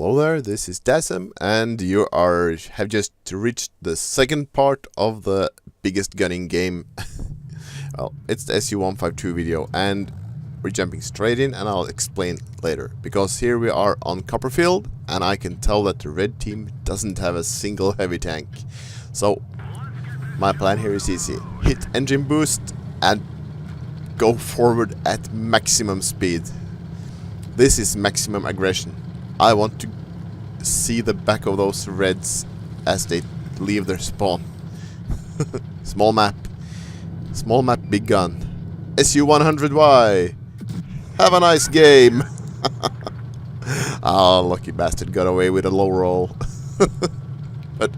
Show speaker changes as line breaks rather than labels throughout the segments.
Hello there, this is Dassem, and you have just reached the second part of the biggest gunning game. Well, it's the SU-152 video, and we're jumping straight in, and I'll explain later. Because here we are on Copperfield, and I can tell that the red team doesn't have a single heavy tank. So, my plan here is easy. Hit engine boost, and go forward at maximum speed. This is maximum aggression. I want to see the back of those reds as they leave their spawn. Small map, big gun. SU-100Y. Have a nice game. Ah, lucky bastard got away with a low roll. But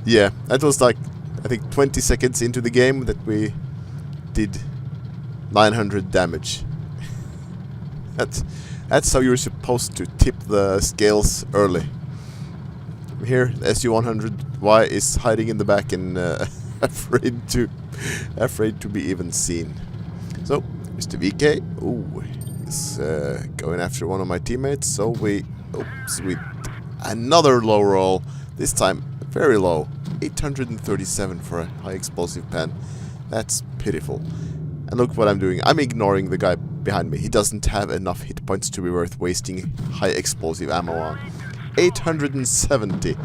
yeah, that was like I think 20 seconds into the game that we did 900 damage. That's how you're supposed to tip the scales early. Here, the SU-100Y is hiding in the back and afraid to be even seen. So, Mr. VK, he's going after one of my teammates. So another low roll. This time very low, 837 for a high explosive pen. That's pitiful. And look what I'm doing. I'm ignoring the guy behind me. He doesn't have enough hit points to be worth wasting high explosive ammo on. 870.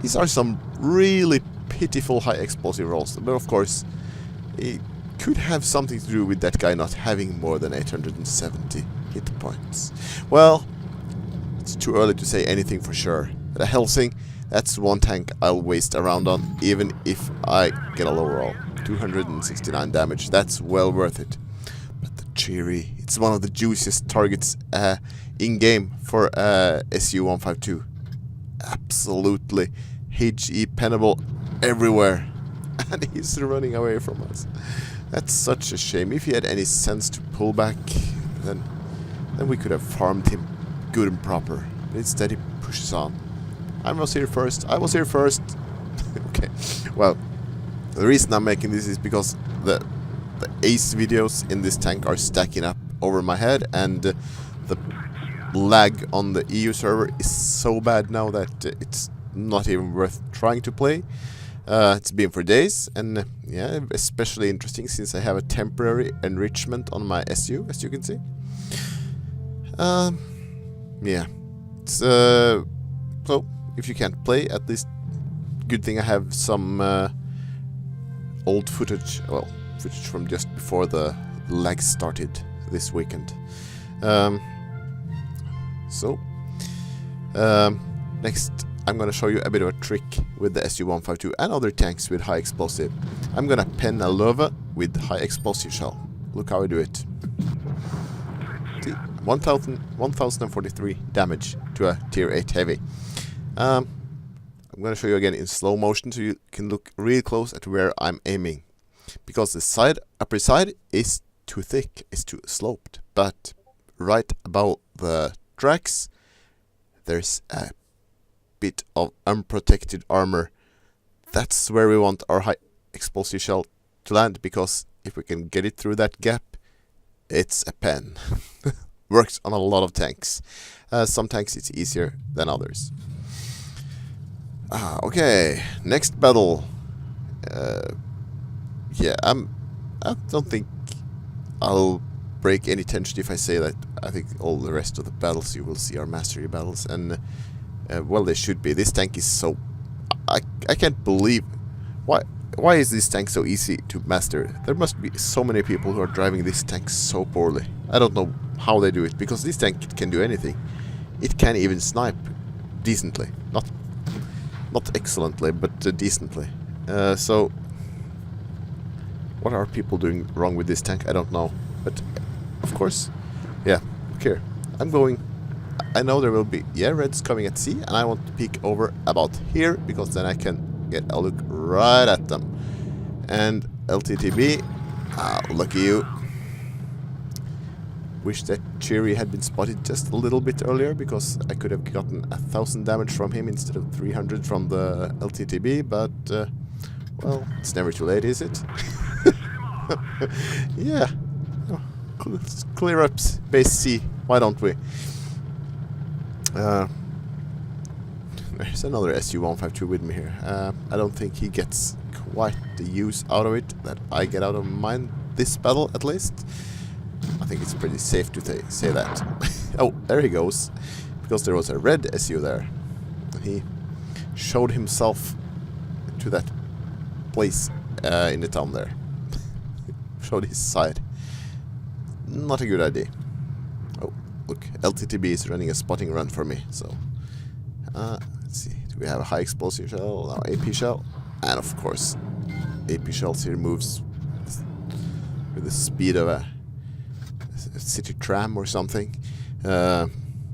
These are some really pitiful high explosive rolls. But of course, it could have something to do with that guy not having more than 870 hit points. Well, it's too early to say anything for sure. The Helsing, that's one tank I'll waste around on, even if I get a low roll. 269 damage, that's well worth it. But the Cheery, it's one of the juiciest targets in-game for SU-152. Absolutely HE pennable everywhere. And he's running away from us. That's such a shame. If he had any sense to pull back, then we could have farmed him good and proper. But instead he pushes on. I was here first. Okay, well, the reason I'm making this is because the ace videos in this tank are stacking up over my head, and the lag on the EU server is so bad now that it's not even worth trying to play. It's been for days, and yeah, especially interesting since I have a temporary enrichment on my SU, as you can see. Yeah, it's so if you can't play, at least good thing I have some old footage, well, footage from just before the lag started this weekend. Next I'm gonna show you a bit of a trick with the SU-152 and other tanks with high explosive. I'm gonna pen a Lova with high explosive shell. Look how I do it. See, 1043 damage to a tier 8 heavy. I'm going to show you again in slow motion so you can look really close at where I'm aiming. Because the upper side is too thick, it's too sloped. But right above the tracks, there's a bit of unprotected armor. That's where we want our high explosive shell to land, because if we can get it through that gap, it's a pen. Works on a lot of tanks. Some tanks it's easier than others. Okay, next battle. Yeah, I don't think I'll break any tension if I say that I think all the rest of the battles you will see are mastery battles, and well, they should be. This tank is so... I can't believe... Why is this tank so easy to master? There must be so many people who are driving this tank so poorly. I don't know how they do it, because this tank can do anything. It can even snipe decently. Not excellently, but decently. So, what are people doing wrong with this tank? I don't know. But, of course, yeah, okay. I'm going... I know there will be, yeah, reds coming at sea, and I want to peek over about here, because then I can get a look right at them. And LTTB, lucky you. Wish that Cheery had been spotted just a little bit earlier, because I could have gotten 1000 damage from him instead of 300 from the LTTB, but well, it's never too late, is it? Yeah, let's clear up base C, why don't we? There's another SU-152 with me here. I don't think he gets quite the use out of it that I get out of mine this battle, at least. I think it's pretty safe to say that. Oh, there he goes. Because there was a red SU there. He showed himself to that place in the town there. Showed his side. Not a good idea. Oh, look, LTTB is running a spotting run for me, so... let's see, do we have a high explosive shell? No, AP shell. And of course, AP shells here moves with the speed of a city tram or something. And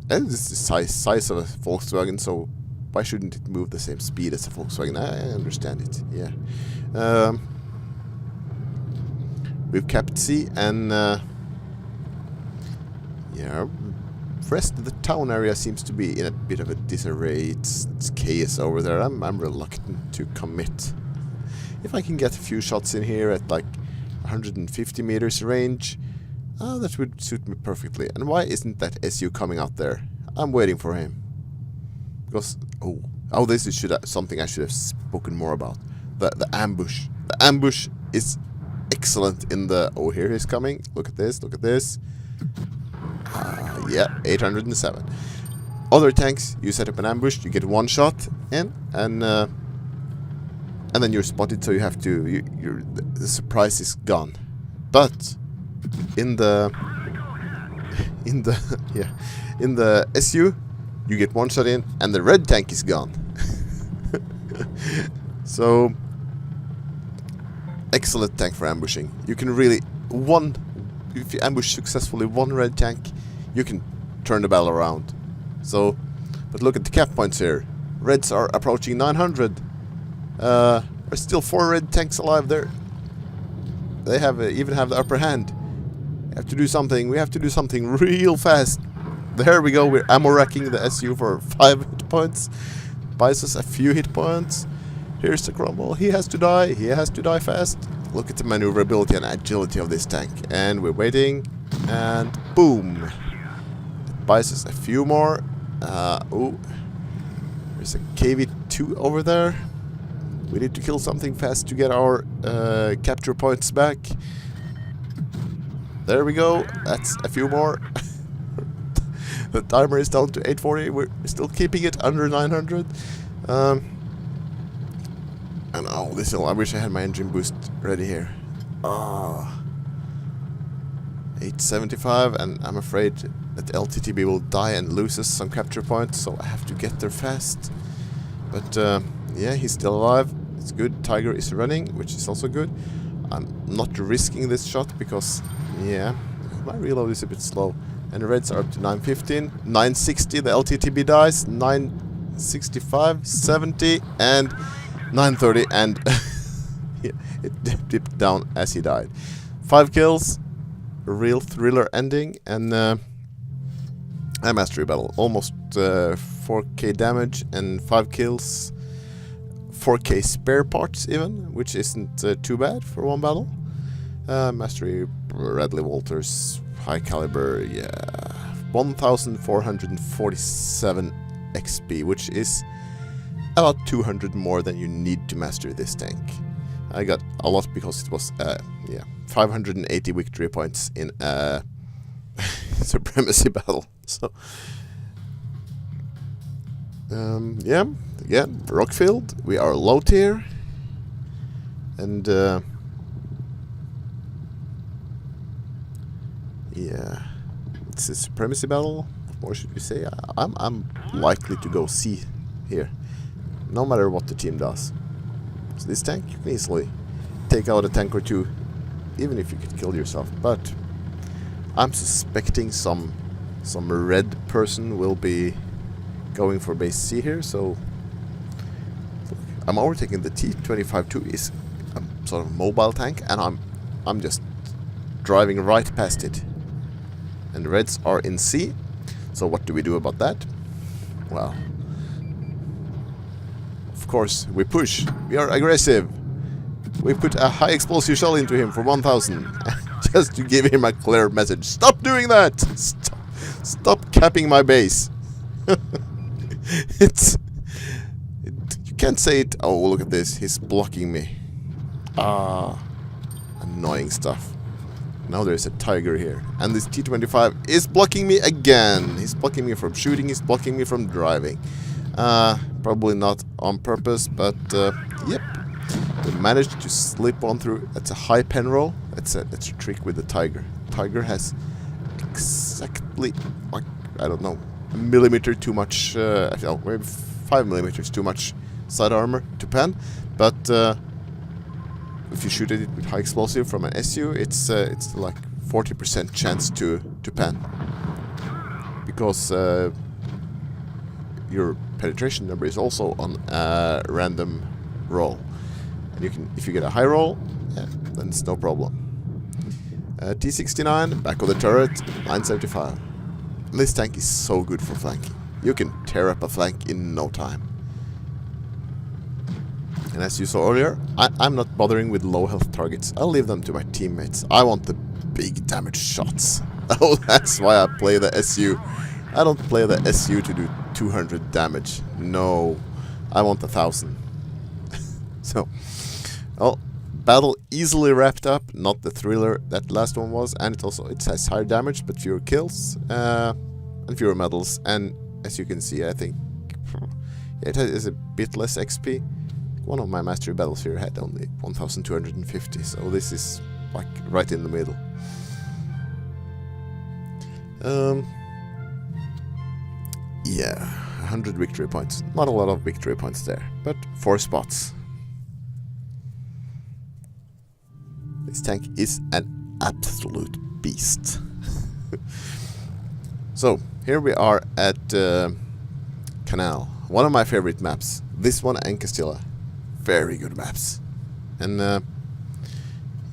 it's the size of a Volkswagen, so why shouldn't it move the same speed as a Volkswagen? I understand it, yeah. We've kept C, and yeah, the rest of the town area seems to be in a bit of a disarray. It's chaos over there. I'm reluctant to commit. If I can get a few shots in here at like 150 meters range, that would suit me perfectly. And why isn't that SU coming out there? I'm waiting for him. Because this is something I should have spoken more about. The ambush. The ambush is excellent in the... Oh, here he's coming. Look at this. Look at this. Yeah, 807. Other tanks, you set up an ambush, you get one shot in, and then you're spotted. So you have to. The surprise is gone. But in the SU, you get one shot in, and the red tank is gone. So excellent tank for ambushing. You can really if you ambush successfully one red tank, you can turn the battle around. So, but look at the cap points here. Reds are approaching 900. There's still 4 red tanks alive there. They even have the upper hand. We have to do something. We have to do something real fast. There we go. We're ammo racking the SU for 5 hit points. Buys us a few hit points. Here's the crumble. He has to die. He has to die fast. Look at the maneuverability and agility of this tank. And we're waiting. And boom. It buys us a few more. Oh. There's a KV-2 over there. We need to kill something fast to get our capture points back. There we go. That's a few more. The timer is down to 840. We're still keeping it under 900. And I wish I had my engine boost ready here. 875, and I'm afraid that LTTB will die and loses some capture points, so I have to get there fast. But yeah, he's still alive. It's good. Tiger is running, which is also good. I'm not risking this shot because, yeah, my reload is a bit slow. And the reds are up to 915, 960. The LTTB dies. 965, 70, and 930, and yeah, it dipped down as he died. 5 kills, a real thriller ending, and a mastery battle. Almost 4k damage and 5 kills, 4k spare parts even, which isn't too bad for one battle. Mastery, Radley Walters, high caliber, yeah, 1447 XP, which is about 200 more than you need to master this tank. I got a lot because it was, yeah, 580 victory points in a supremacy battle. So, yeah, again, Rockfield, we are low tier, and yeah, it's a supremacy battle. What more should we say? I'm likely to go C here, no matter what the team does. So this tank, you can easily take out a tank or two, even if you could kill yourself. But I'm suspecting some red person will be going for base C here. So look, I'm overtaking the T-25-2 is a sort of mobile tank, and I'm just driving right past it. And the reds are in C. So what do we do about that? Well, of course, we push. We are aggressive. We put a high explosive shell into him for 1000. Just to give him a clear message. Stop doing that! Stop capping my base. can't say it. Oh, look at this. He's blocking me. Annoying stuff. Now there's a tiger here. And this T-25 is blocking me again. He's blocking me from shooting. He's blocking me from driving. Probably not on purpose, but yep. We managed to slip on through. That's a high pen roll. That's a trick with the tiger. Tiger has exactly, like, I don't know, a millimeter too much, maybe 5 millimeters too much side armor to pen, but if you shoot at it with high explosive from an SU, it's like 40% chance to pen, because your penetration number is also on a random roll, and you can, if you get a high roll, yeah, then it's no problem. T69, back of the turret, 975. This tank is so good for flanking. You can tear up a flank in no time. And as you saw earlier, I'm not bothering with low health targets. I'll leave them to my teammates. I want the big damage shots. Oh, that's why I play the SU. I don't play the SU to do 200 damage. No, I want 1,000. So, well, battle easily wrapped up. Not the thriller that last one was, and it has higher damage but fewer kills and fewer medals. And as you can see, I think it is a bit less XP. One of my mastery battles here had only 1,250, so this is like right in the middle. Yeah, 100 victory points. Not a lot of victory points there, but 4 spots. This tank is an absolute beast. So, here we are at Canal. One of my favorite maps. This one and Casilla. Very good maps. And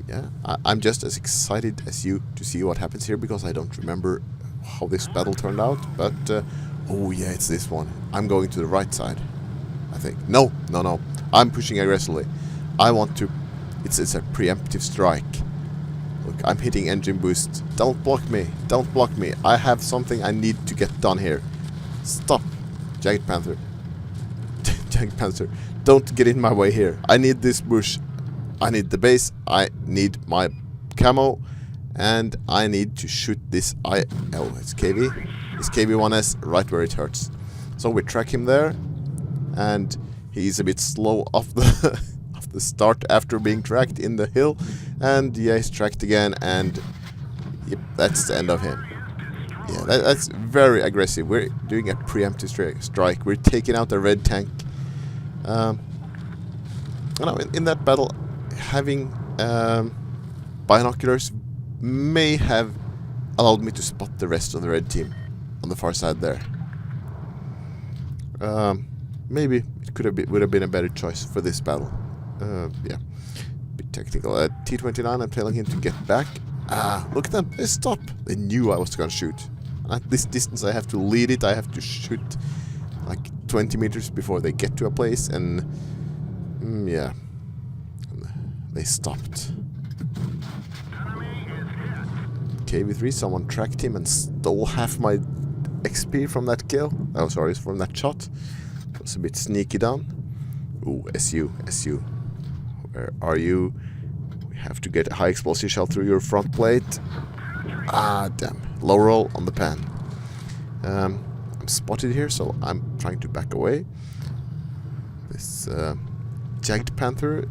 yeah, I'm just as excited as you to see what happens here, because I don't remember how this battle turned out. But, oh yeah, it's this one. I'm going to the right side, I think. No. I'm pushing aggressively. I want to... It's a preemptive strike. Look, I'm hitting engine boost. Don't block me. Don't block me. I have something I need to get done here. Stop. Jagged Panther. Jagged Panther. Don't get in my way here. I need this bush. I need the base. I need my camo. And I need to shoot this Oh, it's KV. It's KV-1S right where it hurts. So we track him there. And he's a bit slow off the... the start after being tracked in the hill, and yeah, he's tracked again, and yep, that's the end of him. Yeah, that's very aggressive. We're doing a preemptive strike. We're taking out the red tank. In that battle, having binoculars may have allowed me to spot the rest of the red team on the far side there. Maybe it would have been a better choice for this battle. Yeah, bit technical. T-29, I'm telling him to get back. Look at them. They stop. They knew I was going to shoot. At this distance, I have to lead it. I have to shoot like 20 meters before they get to a place. And yeah, they stopped. KV-3, someone tracked him and stole half my XP from that kill. Oh, sorry, from that shot. It was a bit sneaky down. Ooh, SU. Where are you? We have to get a high explosive shell through your front plate. Damn. Low roll on the pan. I'm spotted here, so I'm trying to back away. This Jagged Panther.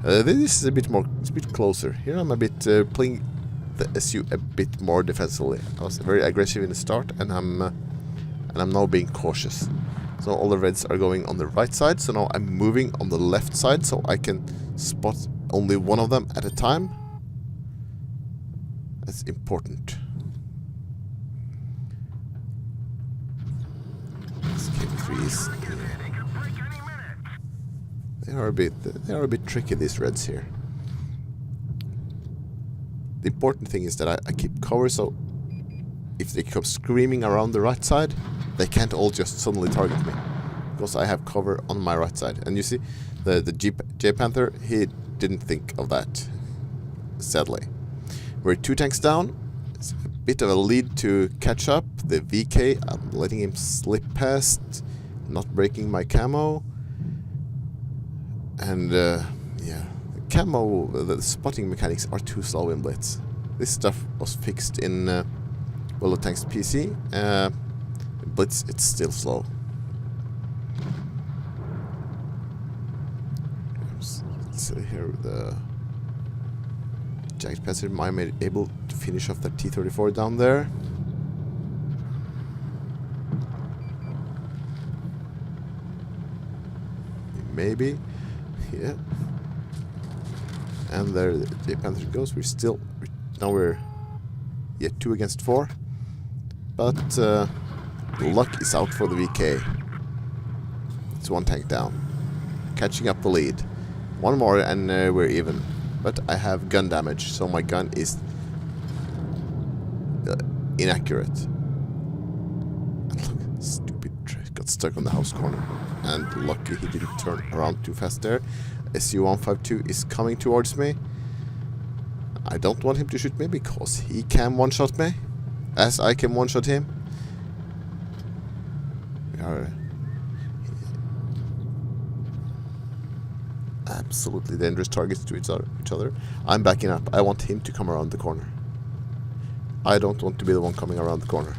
This is a bit more. It's a bit closer. Here I'm a bit playing the SU a bit more defensively. I was very aggressive in the start, and I'm now being cautious. So all the reds are going on the right side, so now I'm moving on the left side so I can spot only one of them at a time. That's important. These KV-3s, they are a bit tricky, these reds here. The important thing is that I keep cover, so if they come screaming around the right side, they can't all just suddenly target me, because I have cover on my right side. And you see, the J-Panther, he didn't think of that, sadly. We're 2 tanks down. It's a bit of a lead to catch up. The VK, I'm letting him slip past. not breaking my camo. And yeah, the spotting mechanics are too slow in Blitz. This stuff was fixed in World of Tanks PC. Blitz, it's still slow. Let's see here, the Jagged Panzer might be able to finish off that T-34 down there. Maybe. Yeah. And there the J-Panther goes. Now we're 2 against 4. But luck is out for the VK. It's 1 tank down. Catching up the lead. 1 more and we're even. But I have gun damage, so my gun is inaccurate. Stupid got stuck on the house corner. And lucky he didn't turn around too fast there. SU-152 is coming towards me. I don't want him to shoot me because he can one-shot me, as I can one-shot him. We are absolutely dangerous targets to each other. I'm backing up. I want him to come around the corner. I don't want to be the one coming around the corner.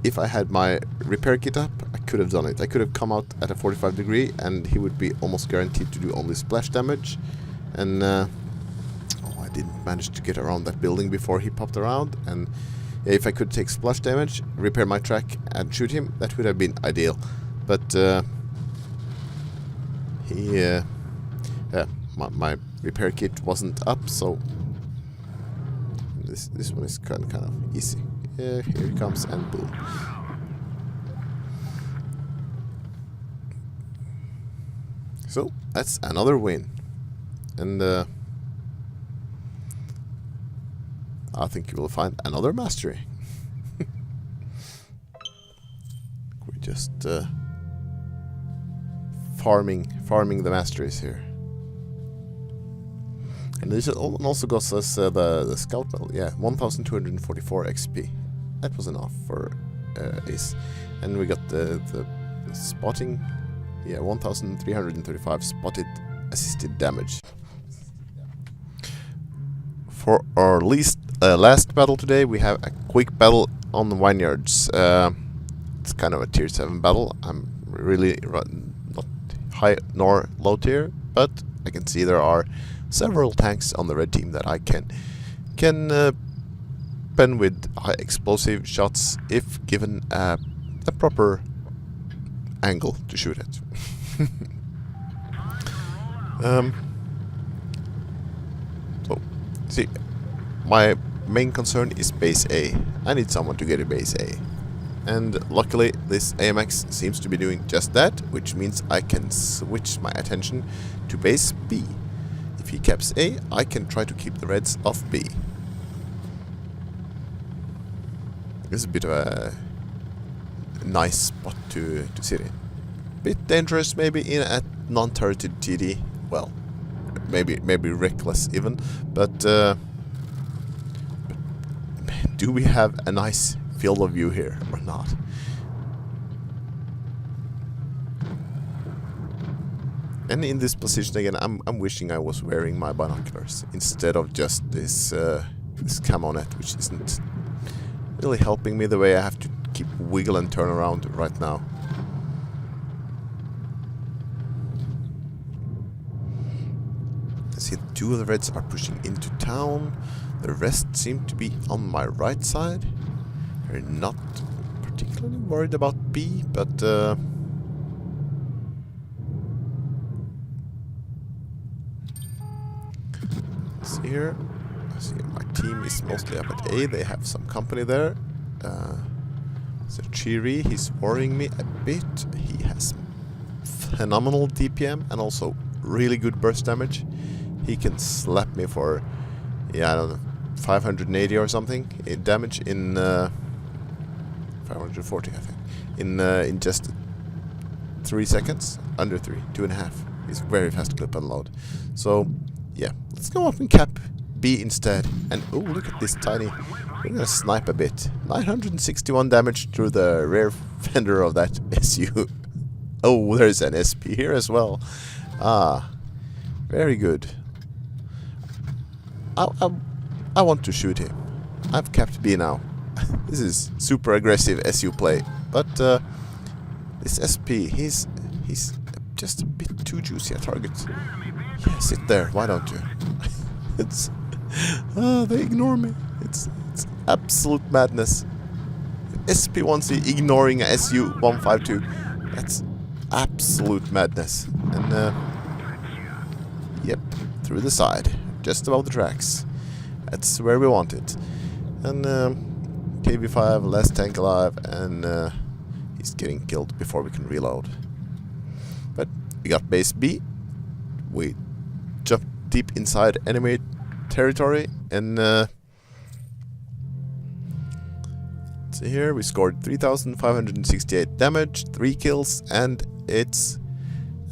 If I had my repair kit up, I could have done it. I could have come out at a 45 degree and he would be almost guaranteed to do only splash damage. And I didn't manage to get around that building before he popped around. And if I could take splash damage, repair my track and shoot him, that would have been ideal. But my repair kit wasn't up, so this one is kind of easy. Here he comes, and boom. So, that's another win. And I think you will find another mastery. We're just farming the masteries here. And this also got us the scout medal. Yeah, 1244 XP. That was enough for Ace. And we got the spotting. Yeah, 1335 spotted assisted damage. For our last battle today, we have a quick battle on the Wineyards. It's kind of a tier 7 battle. I'm really not high nor low tier, but I can see there are several tanks on the red team that I can pen with high explosive shots if given a proper angle to shoot at. So, see, my main concern is base A. I need someone to get a base A. And luckily, this AMX seems to be doing just that, which means I can switch my attention to base B. If he caps A, I can try to keep the reds off B. This is a bit of a nice spot to sit in. Bit dangerous maybe in a non-turreted TD. Well, maybe reckless even, but do we have a nice field of view here or not? And in this position again, I'm wishing I was wearing my binoculars instead of just this camo net, which isn't really helping me the way I have to keep wiggle and turn around right now. I see 2 of the reds are pushing into town. The rest seem to be on my right side. They're not particularly worried about B, but let's see here. I see my team is mostly up at A. They have some company there. So Chiri, he's worrying me a bit. He has phenomenal DPM and also really good burst damage. He can slap me for, yeah, I don't know, 580 or something in damage in 540, I think, in just 3 seconds, under 3, 2.5. He's very fast clip and load. So yeah, let's go up and cap B instead. And oh, look at this tiny We're gonna snipe a bit. 961 damage through the rear fender of that SU. Oh, there's an SP here as well. Ah, very good. I want to shoot him. I've capped B now. This is super aggressive SU play, but this SP, he's just a bit too juicy a target. Yeah, sit there. Why don't you? It's they ignore me. It's absolute madness. SP1C ignoring a SU-152. That's absolute madness. And yep, through the side, just above the tracks. That's where we want it. And KV5, last tank alive, and he's getting killed before we can reload. But we got base B. We jumped deep inside enemy territory, and see here, we scored 3,568 damage, 3 kills, and it's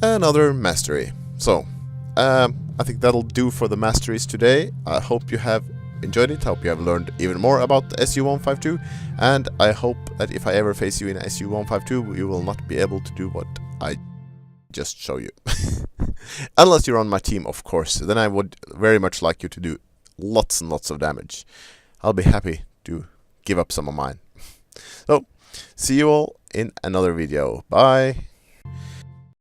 another mastery. So, I think that'll do for the masteries today. I hope you have enjoyed it. I hope you have learned even more about the SU-152, and I hope that if I ever face you in SU-152, you will not be able to do what I just show you. Unless you're on my team, of course. Then I would very much like you to do lots and lots of damage. I'll be happy to give up some of mine. So, see you all in another video. Bye!